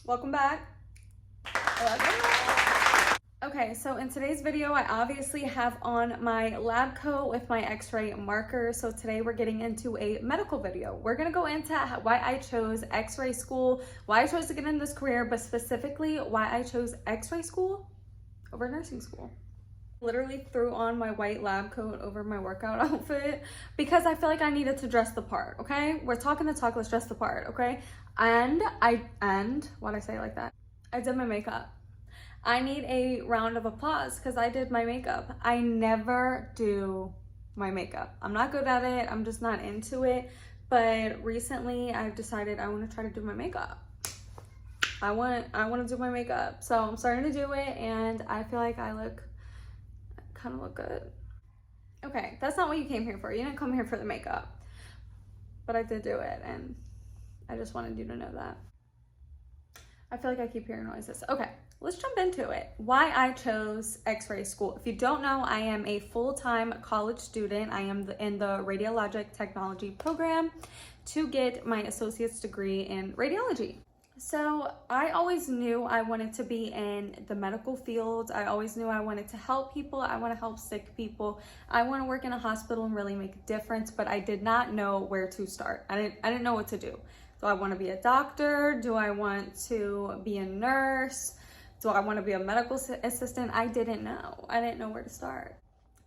Welcome back. Okay, so in today's video, I obviously have on my lab coat with my x-ray marker. So today we're getting into a medical video. We're gonna go into why I chose x-ray school, why I chose to get in this career, but specifically why I chose x-ray school over nursing school. Literally threw on my white lab coat over my workout outfit because I feel like I needed to dress the part, okay? We're talking the talk, let's dress the part, okay? And why'd I say it like that? I did my makeup. I need a round of applause because I did my makeup. I never do my makeup. I'm not good at it, I'm just not into it. But recently I've decided I want to try to do my makeup. I want to do my makeup. So I'm starting to do it and I feel like I kind of look good. Okay, that's not what you came here for. You didn't come here for the makeup. But I did do it and I just wanted you to know that. I feel like I keep hearing noises. Okay, let's jump into it. Why I chose x-ray school. If you don't know, I am a full-time college student. I am in the radiologic technology program to get my associate's degree in radiology. So I always knew I wanted to be in the medical field. I always knew I wanted to help people. I want to help sick people. I want to work in a hospital and really make a difference, but I did not know where to start. I didn't know what to do. Do I want to be a doctor? Do I want to be a nurse? Do I want to be a medical assistant? I didn't know. I didn't know where to start.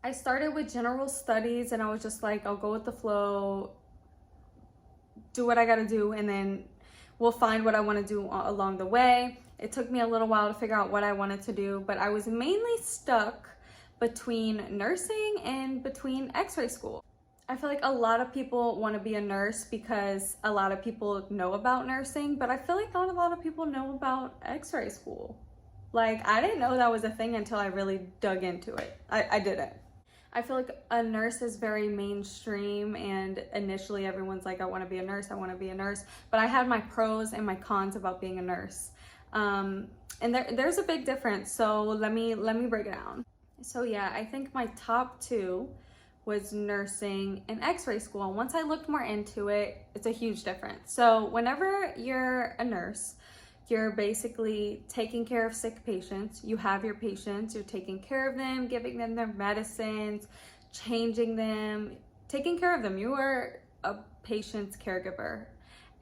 I started with general studies and I was just like, I'll go with the flow, do what I got to do, and then we'll find what I want to do along the way. It took me a little while to figure out what I wanted to do, but I was mainly stuck between nursing and between x-ray school. I feel like a lot of people want to be a nurse because a lot of people know about nursing, but I feel like not a lot of people know about x-ray school. Like, I didn't know that was a thing until I really dug into it. I didn't. I feel like a nurse is very mainstream and initially everyone's like, I want to be a nurse, I want to be a nurse. But I had my pros and my cons about being a nurse. And there's a big difference. So let me break it down. So yeah, I think my top two was nursing and x-ray school. And once I looked more into it, it's a huge difference. So whenever you're a nurse, you're basically taking care of sick patients. You have your patients, you're taking care of them, giving them their medicines, changing them, taking care of them. You are a patient's caregiver.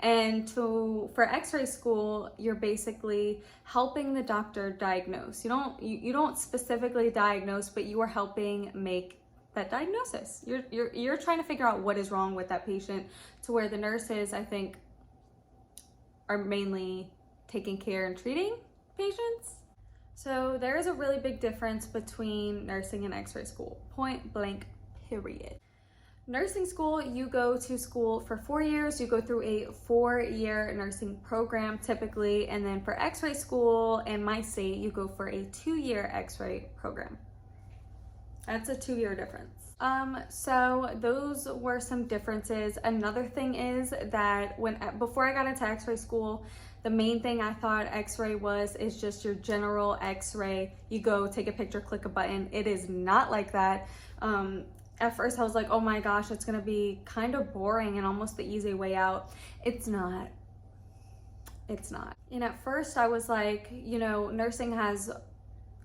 And for x-ray school, you're basically helping the doctor diagnose. You don't specifically diagnose, but you are helping make that diagnosis. You're trying to figure out what is wrong with that patient, to where the nurses, I think, are mainly taking care and treating patients. So there is a really big difference between nursing and x-ray school, point blank, period. Nursing school, you go to school for 4 years, you go through a 4-year nursing program typically, and then for x-ray school in my state, you go for a 2-year x-ray program. That's a 2-year difference. So those were some differences. Another thing is that before I got into x-ray school, the main thing I thought x-ray is just your general x-ray. You go take a picture, click a button. It is not like that. At first I was like, oh my gosh, it's gonna be kind of boring and almost the easy way out. It's not. It's not. And at first I was like, nursing has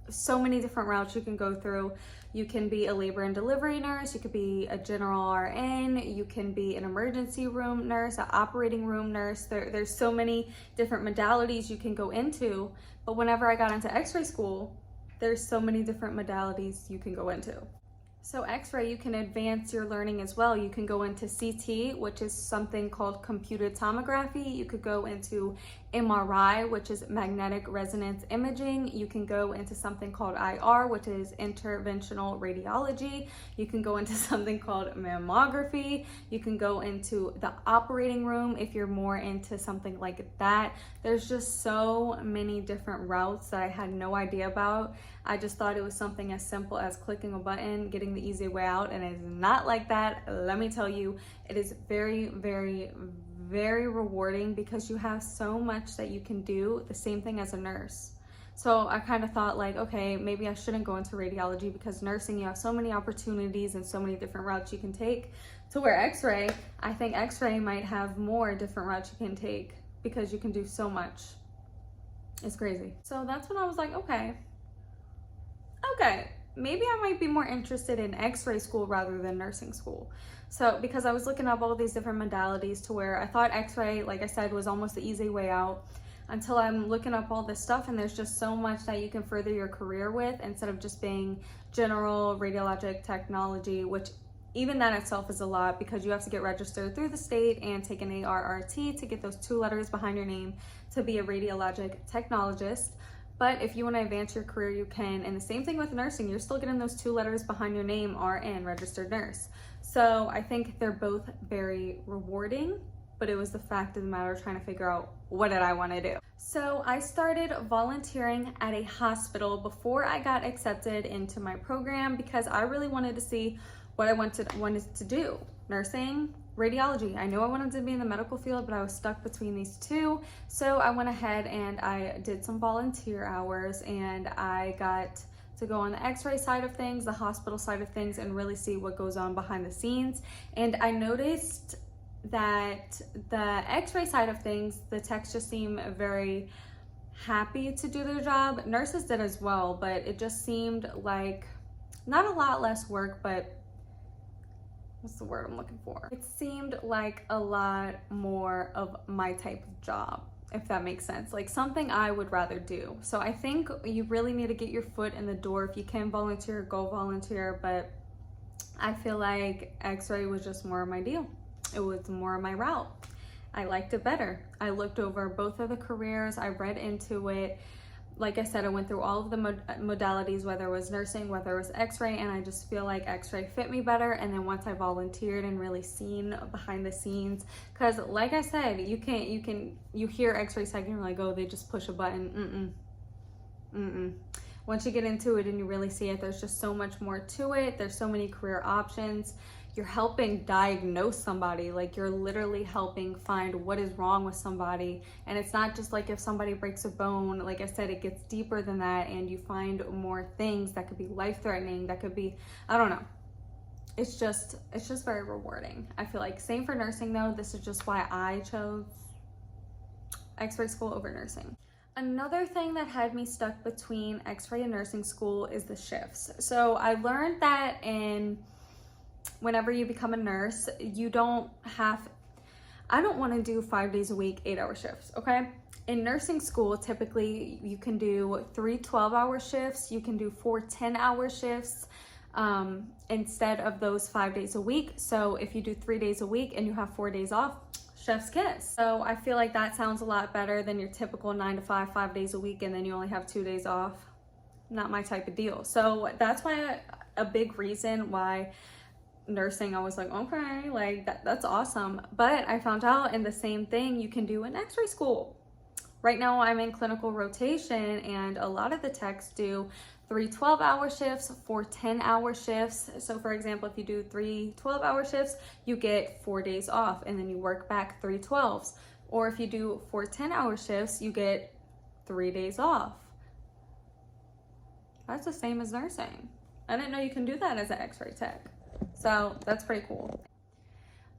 so many different routes you can go through. You can be a labor and delivery nurse, you could be a general RN, you can be an emergency room nurse, an operating room nurse. There's so many different modalities you can go into. But whenever I got into x-ray school, there's so many different modalities you can go into. So x-ray, you can advance your learning as well. You can go into CT, which is something called computed tomography. You could go into MRI, which is magnetic resonance imaging. You can go into something called IR, which is interventional radiology. You can go into something called mammography. You can go into the operating room if you're more into something like that. There's just so many different routes that I had no idea about. I just thought it was something as simple as clicking a button, getting the easy way out, and it is not like that. Let me tell you, it is very, very, very rewarding because you have so much that you can do, the same thing as a nurse. So I kind of thought like, okay, maybe I shouldn't go into radiology because nursing, you have so many opportunities and so many different routes you can take. To where x-ray, I think x-ray might have more different routes you can take because you can do so much. It's crazy. So that's when I was like, okay, maybe I might be more interested in x-ray school rather than nursing school. So because I was looking up all these different modalities to where I thought x-ray, like I said, was almost the easy way out, until I'm looking up all this stuff, and there's just so much that you can further your career with instead of just being general radiologic technology, which even that itself is a lot because you have to get registered through the state and take an ARRT to get those 2 letters behind your name to be a radiologic technologist. But if you want to advance your career, you can. And the same thing with nursing, you're still getting those 2 letters behind your name, RN, registered nurse. So I think they're both very rewarding, but it was the fact of the matter trying to figure out what did I want to do. So I started volunteering at a hospital before I got accepted into my program because I really wanted to see what I wanted to do. Nursing, radiology. I knew I wanted to be in the medical field, but I was stuck between these 2. So I went ahead and I did some volunteer hours, and I got to go on the x-ray side of things, the hospital side of things, and really see what goes on behind the scenes. And I noticed that the x-ray side of things, the techs just seem very happy to do their job. Nurses did as well, but it just seemed like not a lot less work, but what's the word I'm looking for? It seemed like a lot more of my type of job, if that makes sense. Like something I would rather do. So I think you really need to get your foot in the door. If you can volunteer, go volunteer. But I feel like x-ray was just more of my deal. It was more of my route. I liked it better. I looked over both of the careers. I read into it. Like I said, I went through all of the modalities, whether it was nursing, whether it was x-ray, and I just feel like x-ray fit me better. And then once I volunteered and really seen behind the scenes, because like I said, you hear x-ray psych and you're like, oh, they just push a button. Once you get into it and you really see it, there's just so much more to it. There's so many career options. You're helping diagnose somebody, like you're literally helping find what is wrong with somebody. And it's not just like if somebody breaks a bone, like I said, it gets deeper than that, and you find more things that could be life-threatening, that could be, I don't know. It's just very rewarding. I feel like same for nursing though. This is just why I chose x-ray school over nursing. Another thing that had me stuck between x-ray and nursing school is the shifts. So I learned that whenever you become a nurse, I don't want to do 5 days a week, 8-hour shifts, okay? In nursing school, typically you can do 3 12-hour shifts, you can do 4 10-hour shifts instead of those 5 days a week. So if you do 3 days a week and you have 4 days off, chef's kiss. So I feel like that sounds a lot better than your typical 9 to 5, 5 days a week, and then you only have 2 days off. Not my type of deal. So that's why a big reason why nursing, I was like, okay, like that's awesome. But I found out in the same thing you can do in x-ray school. Right now I'm in clinical rotation, and a lot of the techs do 3 12-hour shifts, 4 10-hour shifts. So for example, if you do 3 12-hour shifts, you get 4 days off, and then you work back 3 12s. Or if you do 4 10-hour shifts, you get 3 days off. That's the same as nursing. I didn't know you can do that as an x-ray tech. So that's pretty cool.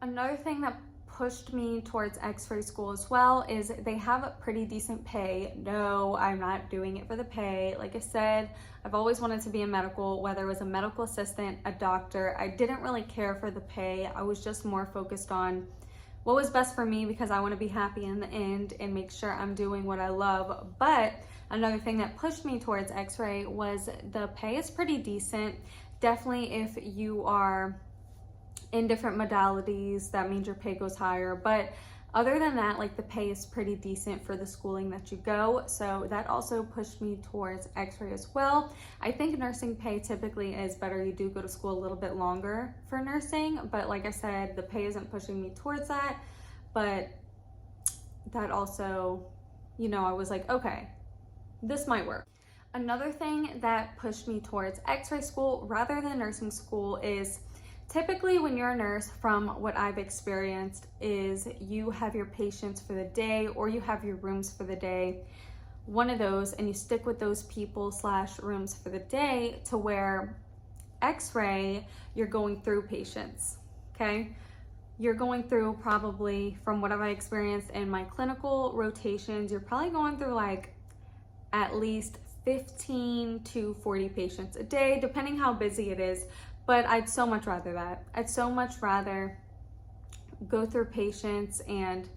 Another thing that pushed me towards x-ray school as well is they have a pretty decent pay. No, I'm not doing it for the pay. Like I said, I've always wanted to be in medical, whether it was a medical assistant, a doctor. I didn't really care for the pay. I was just more focused on what was best for me, because I want to be happy in the end and make sure I'm doing what I love. But another thing that pushed me towards x-ray was the pay is pretty decent. Definitely if you are in different modalities, that means your pay goes higher. But other than that, like the pay is pretty decent for the schooling that you go. So that also pushed me towards x-ray as well. I think nursing pay typically is better. You do go to school a little bit longer for nursing, but like I said, the pay isn't pushing me towards that. But that also, you know, I was like, okay, this might work. Another thing that pushed me towards x-ray school rather than nursing school is typically when you're a nurse, from what I've experienced, is you have your patients for the day or you have your rooms for the day, one of those, and you stick with those people / rooms for the day, to where x-ray, you're going through patients, okay? You're going through, probably from what I've experienced in my clinical rotations, you're probably going through like at least 15 to 40 patients a day, depending how busy it is. But I'd so much rather that. I'd so much rather go through patients, and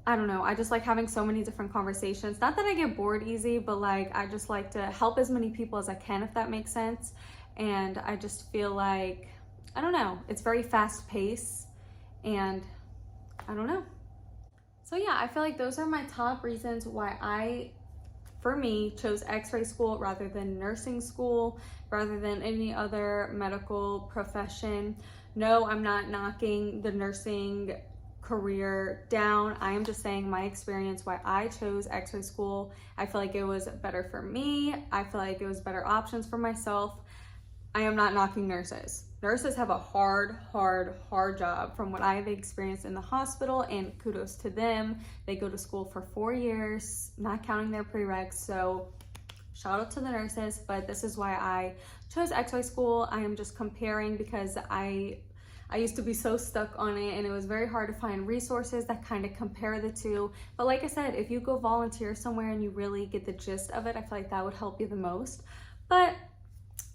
I don't know, I just like having so many different conversations. Not that I get bored easy, but like I just like to help as many people as I can, if that makes sense. And I just feel like, I don't know, it's very fast paced, and I don't know. So yeah, I feel like those are my top reasons why for me, chose X-ray school rather than nursing school, rather than any other medical profession. No, I'm not knocking the nursing career down. I am just saying my experience, why I chose X-ray school. I feel like it was better for me. I feel like it was better options for myself. I am not knocking nurses. Nurses have a hard job from what I've experienced in the hospital, and kudos to them. They go to school for 4 years, not counting their prereqs. So shout out to the nurses, but this is why I chose X-ray school. I am just comparing because I used to be so stuck on it, and it was very hard to find resources that kind of compare the two. But like I said, if you go volunteer somewhere and you really get the gist of it, I feel like that would help you the most. But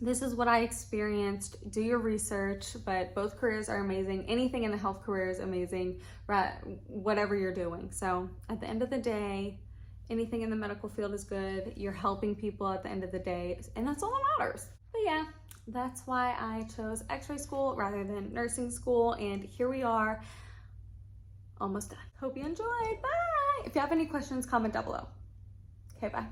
this is what I experienced. Do your research, but both careers are amazing. Anything in the health career is amazing, right? Whatever you're doing. So at the end of the day, anything in the medical field is good. You're helping people at the end of the day, and that's all that matters. But yeah, that's why I chose X-ray school rather than nursing school, and here we are, almost done. Hope you enjoyed. Bye! If you have any questions, comment down below. Okay, bye.